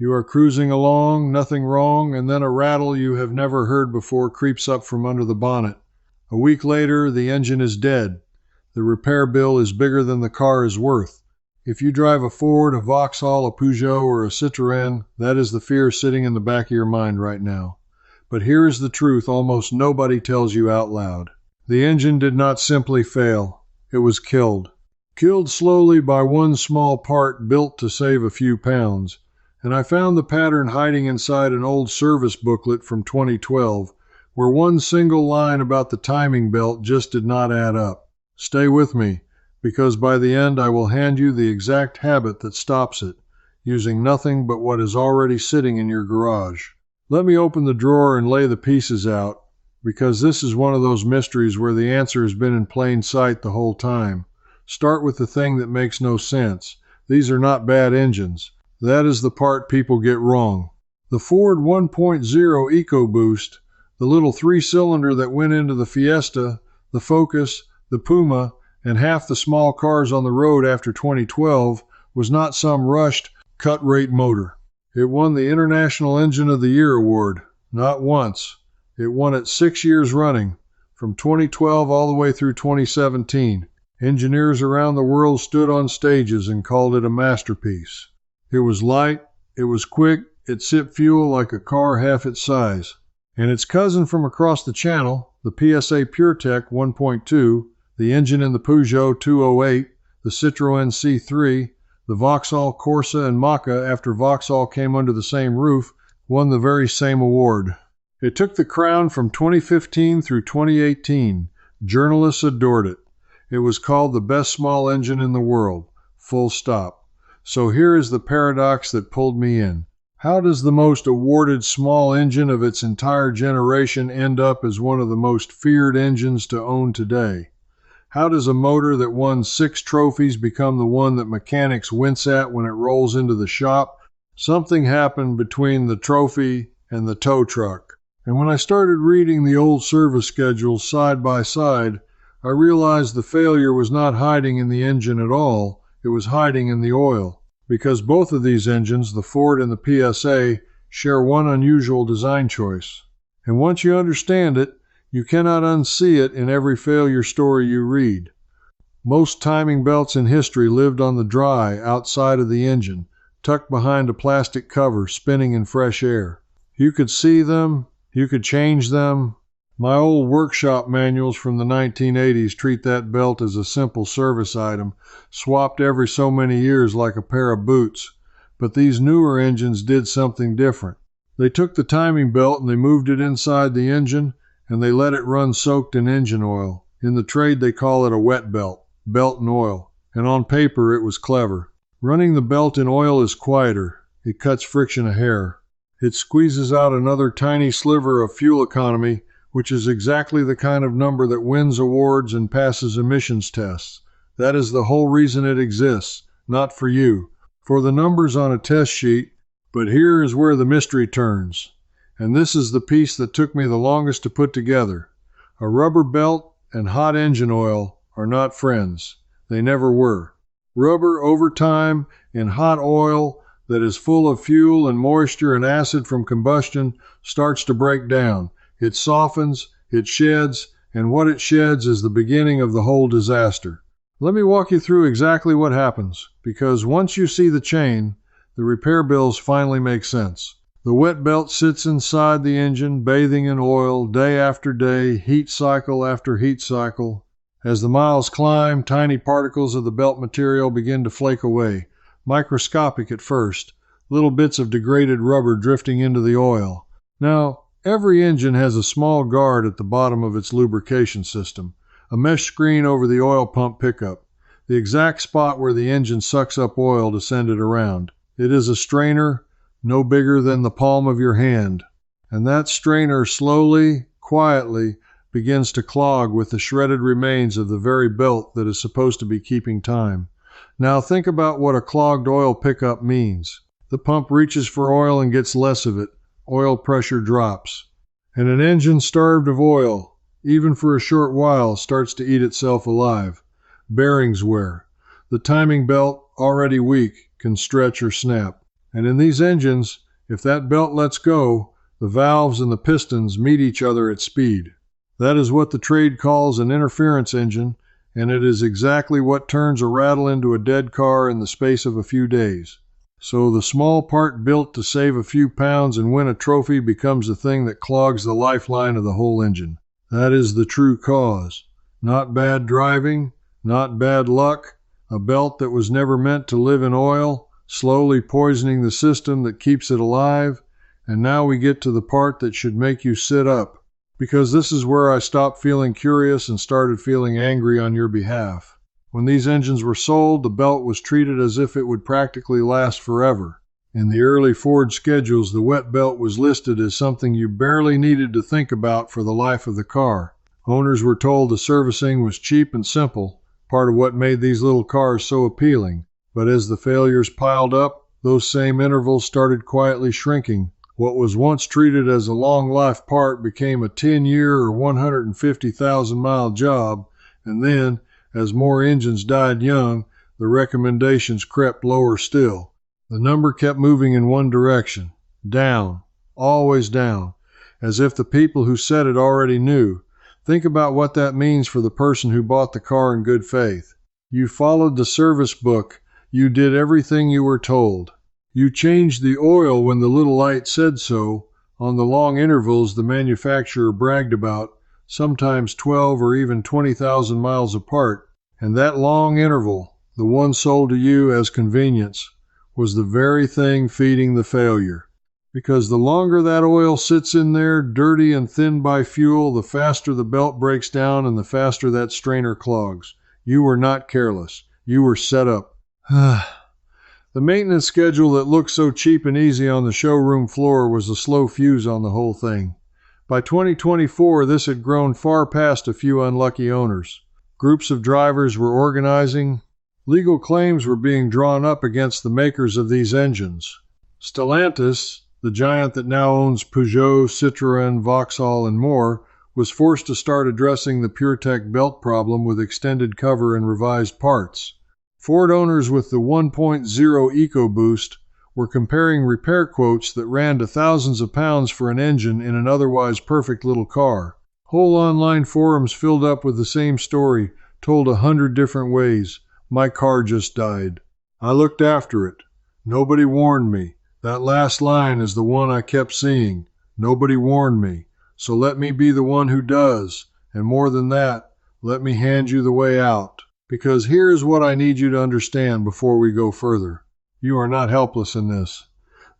You are cruising along, nothing wrong, and then a rattle you have never heard before creeps up from under the bonnet. A week later, the engine is dead. The repair bill is bigger than the car is worth. If you drive a Ford, a Vauxhall, a Peugeot, or a Citroën, that is the fear sitting in the back of your mind right now. But here is the truth almost nobody tells you out loud. The engine did not simply fail. It was killed. Killed slowly by one small part built to save a few pounds. And I found the pattern hiding inside an old service booklet from 2012, where one single line about the timing belt just did not add up. Stay with me, because by the end I will hand you the exact habit that stops it, using nothing but what is already sitting in your garage. Let me open the drawer and lay the pieces out, because this is one of those mysteries where the answer has been in plain sight the whole time. Start with the thing that makes no sense. These are not bad engines. That is the part people get wrong. The Ford 1.0 EcoBoost, the little three-cylinder that went into the Fiesta, the Focus, the Puma, and half the small cars on the road after 2012, was not some rushed, cut-rate motor. It won the International Engine of the Year award, not once. It won it 6 years running, from 2012 all the way through 2017. Engineers around the world stood on stages and called it a masterpiece. It was light, it was quick, it sipped fuel like a car half its size. And its cousin from across the channel, the PSA PureTech 1.2, the engine in the Peugeot 208, the Citroën C3, the Vauxhall Corsa and Maka after Vauxhall came under the same roof, won the very same award. It took the crown from 2015 through 2018. Journalists adored it. It was called the best small engine in the world, full stop. So here is the paradox that pulled me in. How does the most awarded small engine of its entire generation end up as one of the most feared engines to own today? How does a motor that won 6 trophies become the one that mechanics wince at when it rolls into the shop? Something happened between the trophy and the tow truck. And when I started reading the old service schedules side by side, I realized the failure was not hiding in the engine at all. It was hiding in the oil, because both of these engines, the Ford and the PSA, share one unusual design choice. And once you understand it, you cannot unsee it in every failure story you read. Most timing belts in history lived on the dry outside of the engine, tucked behind a plastic cover, spinning in fresh air. You could see them, you could change them. My old workshop manuals from the 1980s treat that belt as a simple service item, swapped every so many years like a pair of boots. But these newer engines did something different. They took the timing belt and they moved it inside the engine, and they let it run soaked in engine oil. In the trade they call it a wet belt, belt and oil. And on paper it was clever. Running the belt in oil is quieter. It cuts friction a hair. It squeezes out another tiny sliver of fuel economy, which is exactly the kind of number that wins awards and passes emissions tests. That is the whole reason it exists, not for you, for the numbers on a test sheet. But here is where the mystery turns. And this is the piece that took me the longest to put together. A rubber belt and hot engine oil are not friends. They never were. Rubber over time in hot oil that is full of fuel and moisture and acid from combustion starts to break down. It softens, it sheds, and what it sheds is the beginning of the whole disaster. Let me walk you through exactly what happens, because once you see the chain, the repair bills finally make sense. The wet belt sits inside the engine, bathing in oil, day after day, heat cycle after heat cycle. As the miles climb, tiny particles of the belt material begin to flake away, microscopic at first, little bits of degraded rubber drifting into the oil. Now, every engine has a small guard at the bottom of its lubrication system, a mesh screen over the oil pump pickup, the exact spot where the engine sucks up oil to send it around. It is a strainer, no bigger than the palm of your hand, and that strainer slowly, quietly, begins to clog with the shredded remains of the very belt that is supposed to be keeping time. Now think about what a clogged oil pickup means. The pump reaches for oil and gets less of it. Oil pressure drops. And an engine starved of oil, even for a short while, starts to eat itself alive. Bearings wear. The timing belt, already weak, can stretch or snap. And in these engines, if that belt lets go, the valves and the pistons meet each other at speed. That is what the trade calls an interference engine, and it is exactly what turns a rattle into a dead car in the space of a few days. So the small part built to save a few pounds and win a trophy becomes the thing that clogs the lifeline of the whole engine. That is the true cause. Not bad driving, not bad luck, a belt that was never meant to live in oil, slowly poisoning the system that keeps it alive, and now we get to the part that should make you sit up, because this is where I stopped feeling curious and started feeling angry on your behalf. When these engines were sold, the belt was treated as if it would practically last forever. In the early Ford schedules, the wet belt was listed as something you barely needed to think about for the life of the car. Owners were told the servicing was cheap and simple, part of what made these little cars so appealing. But as the failures piled up, those same intervals started quietly shrinking. What was once treated as a long-life part became a 10-year or 150,000-mile job, and then, as more engines died young, the recommendations crept lower still. The number kept moving in one direction, down, always down, as if the people who said it already knew. Think about what that means for the person who bought the car in good faith. You followed the service book. You did everything you were told. You changed the oil when the little light said so, on the long intervals the manufacturer bragged about, sometimes 12 or even 20,000 miles apart, and that long interval, the one sold to you as convenience, was the very thing feeding the failure. Because the longer that oil sits in there, dirty and thinned by fuel, the faster the belt breaks down and the faster that strainer clogs. You were not careless. You were set up. The maintenance schedule that looked so cheap and easy on the showroom floor was a slow fuse on the whole thing. By 2024, this had grown far past a few unlucky owners. Groups of drivers were organizing. Legal claims were being drawn up against the makers of these engines. Stellantis, the giant that now owns Peugeot, Citroën, Vauxhall, and more, was forced to start addressing the PureTech belt problem with extended cover and revised parts. Ford owners with the 1.0 EcoBoost were comparing repair quotes that ran to thousands of pounds for an engine in an otherwise perfect little car. Whole online forums filled up with the same story, told 100 different ways. My car just died. I looked after it. Nobody warned me. That last line is the one I kept seeing. Nobody warned me. So let me be the one who does. And more than that, let me hand you the way out. Because here's what I need you to understand before we go further. You are not helpless in this.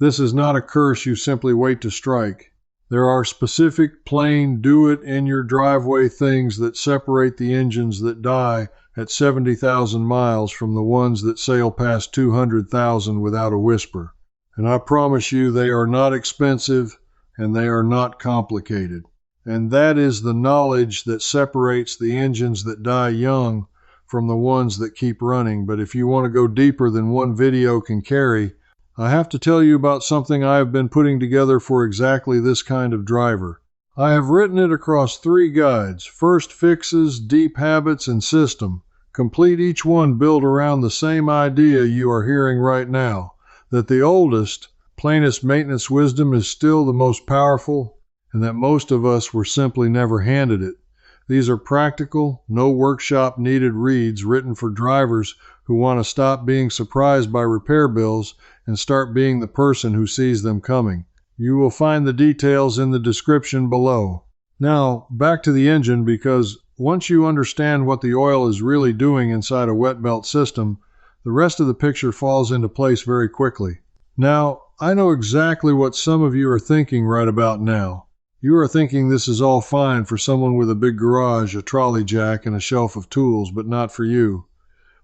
This is not a curse you simply wait to strike. There are specific, plain, do-it-in-your-driveway things that separate the engines that die at 70,000 miles from the ones that sail past 200,000 without a whisper. And I promise you they are not expensive and they are not complicated. And that is the knowledge that separates the engines that die young from the ones that keep running. But if you want to go deeper than one video can carry, I have to tell you about something I have been putting together for exactly this kind of driver. I have written it across 3 guides: First Fixes, Deep Habits, and System. Complete, each one built around the same idea you are hearing right now, that the oldest, plainest maintenance wisdom is still the most powerful, and that most of us were simply never handed it. These are practical, no workshop needed reads written for drivers who want to stop being surprised by repair bills and start being the person who sees them coming. You will find the details in the description below. Now, back to the engine, because once you understand what the oil is really doing inside a wet belt system, the rest of the picture falls into place very quickly. Now, I know exactly what some of you are thinking right about now. You are thinking this is all fine for someone with a big garage, a trolley jack, and a shelf of tools, but not for you.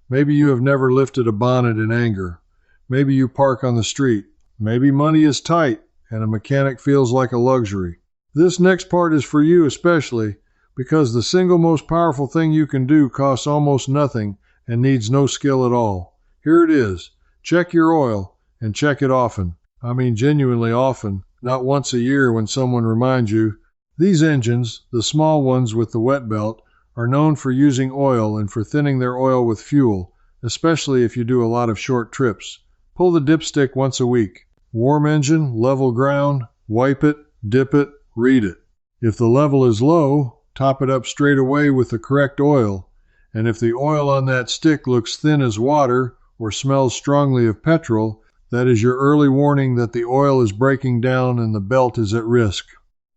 Maybe you have never lifted a bonnet in anger. Maybe you park on the street. Maybe money is tight and a mechanic feels like a luxury. This next part is for you especially, because the single most powerful thing you can do costs almost nothing and needs no skill at all. Here it is. Check your oil, and check it often. I mean genuinely often, not once a year when someone reminds you. These engines, the small ones with the wet belt, are known for using oil and for thinning their oil with fuel, especially if you do a lot of short trips. Pull the dipstick once a week. Warm engine, level ground, wipe it, dip it, read it. If the level is low, top it up straight away with the correct oil, and if the oil on that stick looks thin as water or smells strongly of petrol, that is your early warning that the oil is breaking down and the belt is at risk.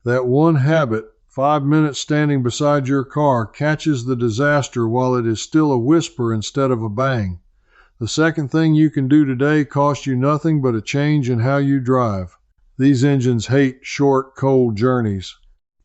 That one habit, 5 minutes standing beside your car, catches the disaster while it is still a whisper instead of a bang. The second thing you can do today costs you nothing but a change in how you drive. These engines hate short, cold journeys.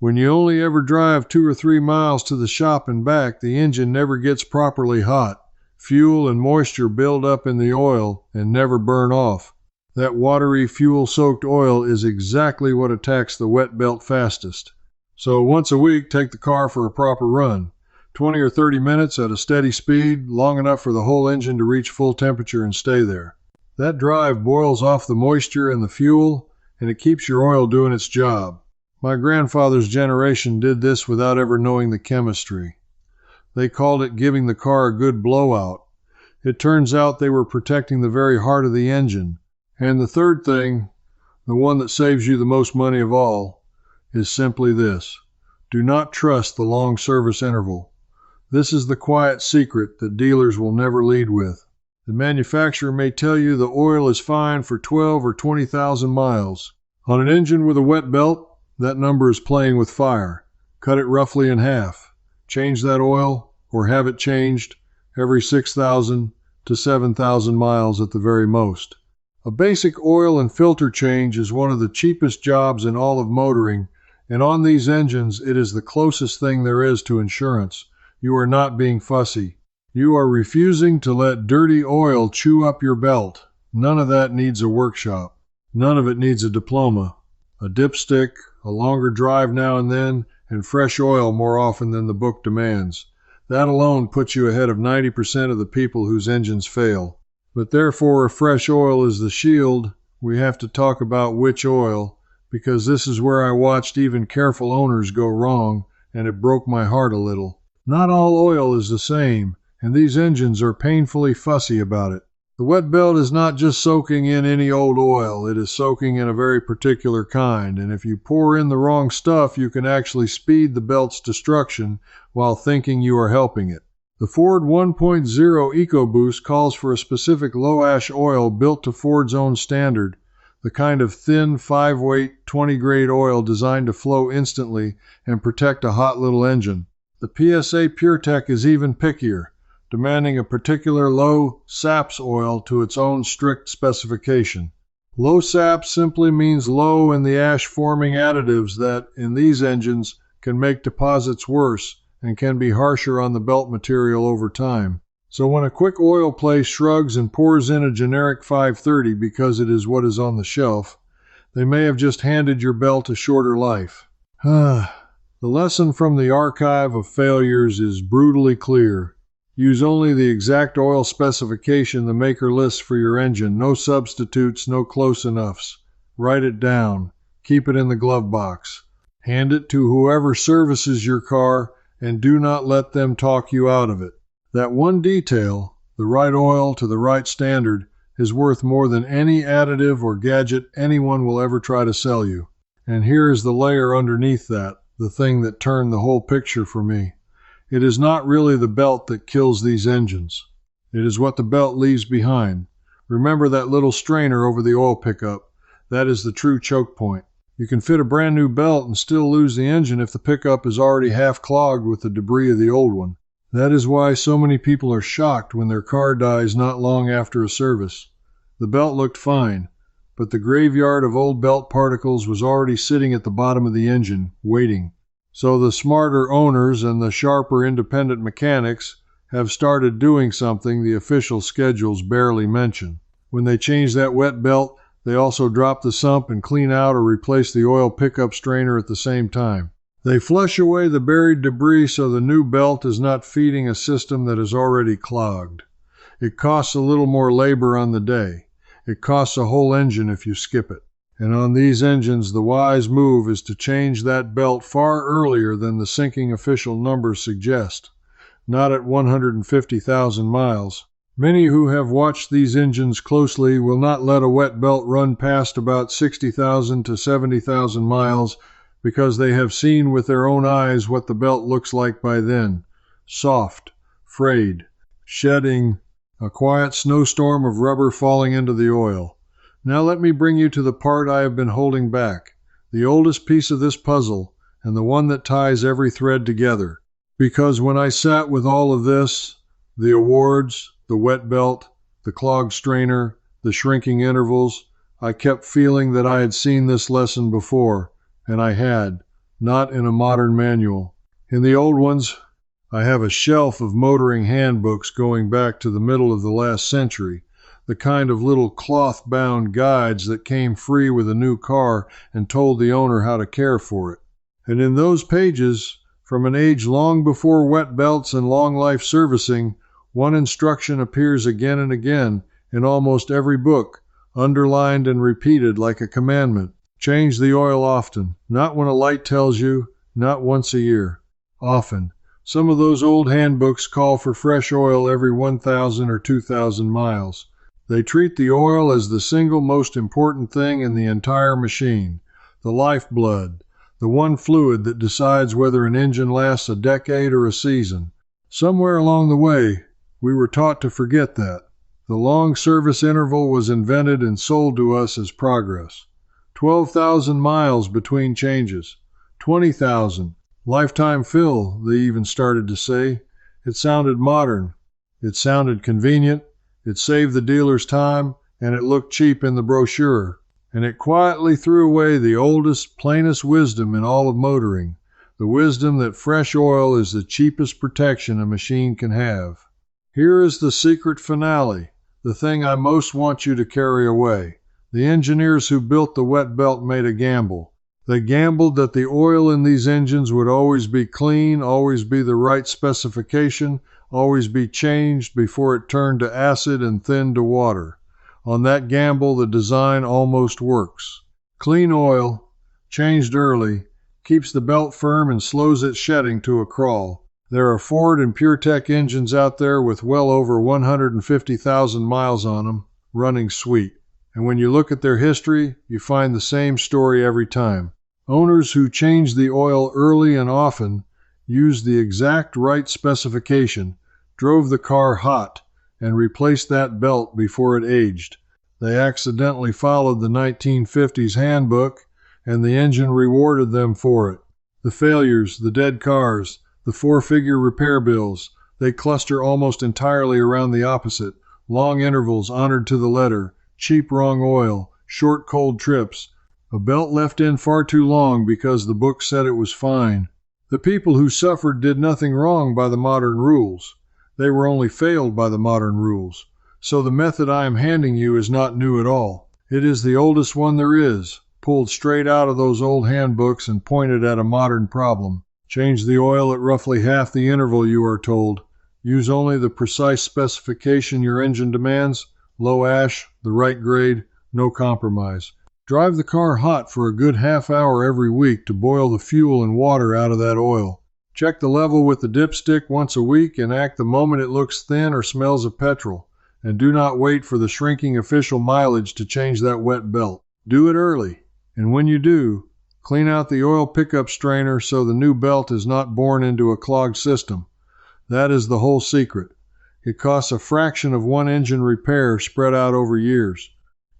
When you only ever drive 2 or 3 miles to the shop and back, the engine never gets properly hot. Fuel and moisture build up in the oil and never burn off. That watery, fuel-soaked oil is exactly what attacks the wet belt fastest. So once a week, take the car for a proper run. 20 or 30 minutes at a steady speed, long enough for the whole engine to reach full temperature and stay there. That drive boils off the moisture in the fuel, and it keeps your oil doing its job. My grandfather's generation did this without ever knowing the chemistry. They called it giving the car a good blowout. It turns out they were protecting the very heart of the engine. And the third thing, the one that saves you the most money of all, is simply this. Do not trust the long service interval. This is the quiet secret that dealers will never lead with. The manufacturer may tell you the oil is fine for 12 or 20,000 miles. On an engine with a wet belt, that number is playing with fire. Cut it roughly in half. Change that oil, or have it changed, every 6,000 to 7,000 miles at the very most. A basic oil and filter change is one of the cheapest jobs in all of motoring, and on these engines it is the closest thing there is to insurance. You are not being fussy. You are refusing to let dirty oil chew up your belt. None of that needs a workshop. None of it needs a diploma. A dipstick, a longer drive now and then, and fresh oil more often than the book demands. That alone puts you ahead of 90% of the people whose engines fail. But therefore, if fresh oil is the shield, we have to talk about which oil, because this is where I watched even careful owners go wrong, and it broke my heart a little. Not all oil is the same, and these engines are painfully fussy about it. The wet belt is not just soaking in any old oil, it is soaking in a very particular kind, and if you pour in the wrong stuff, you can actually speed the belt's destruction while thinking you are helping it. The Ford 1.0 EcoBoost calls for a specific low-ash oil built to Ford's own standard, the kind of thin, 5-weight, 20-grade oil designed to flow instantly and protect a hot little engine. The PSA PureTech is even pickier, demanding a particular low SAPS oil to its own strict specification. Low SAPS simply means low in the ash-forming additives that, in these engines, can make deposits worse and can be harsher on the belt material over time. So when a quick oil place shrugs and pours in a generic 530 because it is what is on the shelf, they may have just handed your belt a shorter life. The lesson from the archive of failures is brutally clear. Use only the exact oil specification the maker lists for your engine. No substitutes, no close enoughs. Write it down. Keep it in the glove box. Hand it to whoever services your car, and do not let them talk you out of it. That one detail, the right oil to the right standard, is worth more than any additive or gadget anyone will ever try to sell you. And here is the layer underneath that, the thing that turned the whole picture for me. It is not really the belt that kills these engines. It is what the belt leaves behind. Remember that little strainer over the oil pickup. That is the true choke point. You can fit a brand new belt and still lose the engine if the pickup is already half clogged with the debris of the old one. That is why so many people are shocked when their car dies not long after a service. The belt looked fine, but the graveyard of old belt particles was already sitting at the bottom of the engine, waiting. So the smarter owners and the sharper independent mechanics have started doing something the official schedules barely mention. When they change that wet belt, they also drop the sump and clean out or replace the oil pickup strainer at the same time. They flush away the buried debris so the new belt is not feeding a system that is already clogged. It costs a little more labor on the day. It costs a whole engine if you skip it. And on these engines, the wise move is to change that belt far earlier than the sinking official numbers suggest. Not at 150,000 miles. Many who have watched these engines closely will not let a wet belt run past about 60,000 to 70,000 miles because they have seen with their own eyes what the belt looks like by then. Soft, frayed, shedding, a quiet snowstorm of rubber falling into the oil. Now let me bring you to the part I have been holding back, the oldest piece of this puzzle, and the one that ties every thread together. Because when I sat with all of this, the awards, the wet belt, the clog strainer, the shrinking intervals, I kept feeling that I had seen this lesson before, and I had, not in a modern manual. In the old ones, I have a shelf of motoring handbooks going back to the middle of the last century, the kind of little cloth-bound guides that came free with a new car and told the owner how to care for it. And in those pages, from an age long before wet belts and long life servicing, one instruction appears again and again in almost every book, underlined and repeated like a commandment. Change the oil often, not when a light tells you, not once a year. Often. Some of those old handbooks call for fresh oil every 1,000 or 2,000 miles. They treat the oil as the single most important thing in the entire machine, the lifeblood, the one fluid that decides whether an engine lasts a decade or a season. Somewhere along the way, we were taught to forget that. The long service interval was invented and sold to us as progress. 12,000 miles between changes. 20,000. Lifetime fill, they even started to say. It sounded modern. It sounded convenient. It saved the dealer's time, and it looked cheap in the brochure. And it quietly threw away the oldest, plainest wisdom in all of motoring, the wisdom that fresh oil is the cheapest protection a machine can have. Here is the secret finale, the thing I most want you to carry away. The engineers who built the wet belt made a gamble. They gambled that the oil in these engines would always be clean, always be the right specification, always be changed before it turned to acid and thinned to water. On that gamble, the design almost works. Clean oil, changed early, keeps the belt firm and slows its shedding to a crawl. There are Ford and PureTech engines out there with well over 150,000 miles on them, running sweet. And when you look at their history, you find the same story every time. Owners who changed the oil early and often, used the exact right specification, drove the car hot, and replaced that belt before it aged. They accidentally followed the 1950s handbook, and the engine rewarded them for it. The failures, the dead cars, the four-figure repair bills, they cluster almost entirely around the opposite. Long intervals honored to the letter, cheap wrong oil, short cold trips, a belt left in far too long because the book said it was fine. The people who suffered did nothing wrong by the modern rules. They were only failed by the modern rules. So the method I am handing you is not new at all. It is the oldest one there is, pulled straight out of those old handbooks and pointed at a modern problem. Change the oil at roughly half the interval, you are told. Use only the precise specification your engine demands, low ash, the right grade, no compromise. Drive the car hot for a good half hour every week to boil the fuel and water out of that oil. Check the level with the dipstick once a week and act the moment it looks thin or smells of petrol. And do not wait for the shrinking official mileage to change that wet belt. Do it early. And when you do, clean out the oil pickup strainer so the new belt is not born into a clogged system. That is the whole secret. It costs a fraction of one engine repair spread out over years.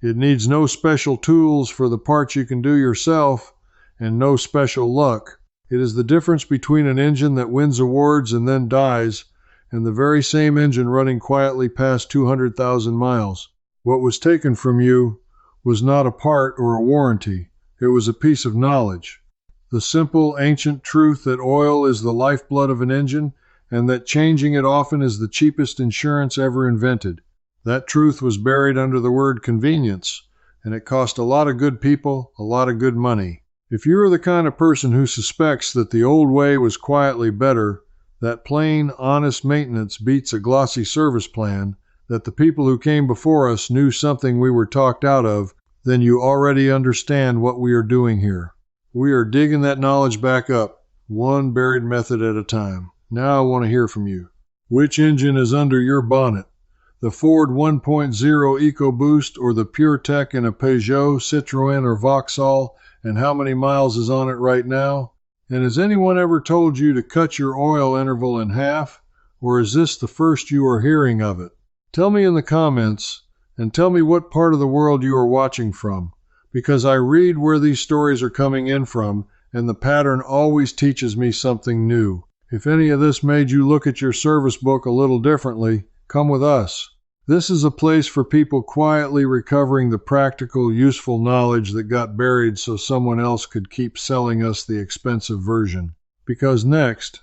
It needs no special tools for the parts you can do yourself, and no special luck. It is the difference between an engine that wins awards and then dies, and the very same engine running quietly past 200,000 miles. What was taken from you was not a part or a warranty. It was a piece of knowledge. The simple, ancient truth that oil is the lifeblood of an engine, and that changing it often is the cheapest insurance ever invented. That truth was buried under the word convenience, and it cost a lot of good people a lot of good money. If you are the kind of person who suspects that the old way was quietly better, that plain, honest maintenance beats a glossy service plan, that the people who came before us knew something we were talked out of, then you already understand what we are doing here. We are digging that knowledge back up, one buried method at a time. Now I want to hear from you. Which engine is under your bonnet? the Ford 1.0 EcoBoost or the PureTech in a Peugeot, Citroën, or Vauxhall, and how many miles is on it right now? And has anyone ever told you to cut your oil interval in half? Or is this the first you are hearing of it? Tell me in the comments, and tell me what part of the world you are watching from, because I read where these stories are coming in from, and the pattern always teaches me something new. If any of this made you look at your service book a little differently, come with us. This is a place for people quietly recovering the practical, useful knowledge that got buried so someone else could keep selling us the expensive version. Because next,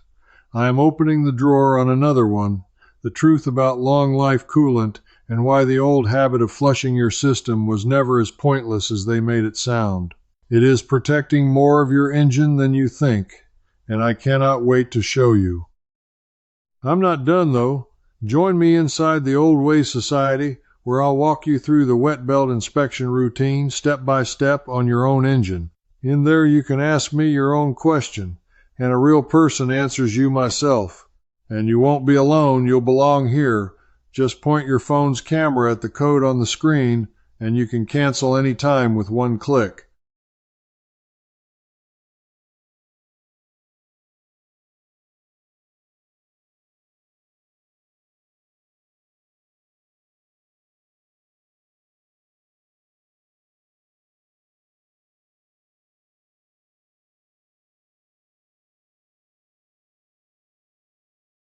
I am opening the drawer on another one, the truth about long-life coolant and why the old habit of flushing your system was never as pointless as they made it sound. It is protecting more of your engine than you think, and I cannot wait to show you. I'm not done, though. Join me inside the Old Way Society, where I'll walk you through the wet belt inspection routine step by step on your own engine. In there you can ask me your own question, and a real person answers you myself. And you won't be alone, you'll belong here. Just point your phone's camera at the code on the screen, and you can cancel any time with one click.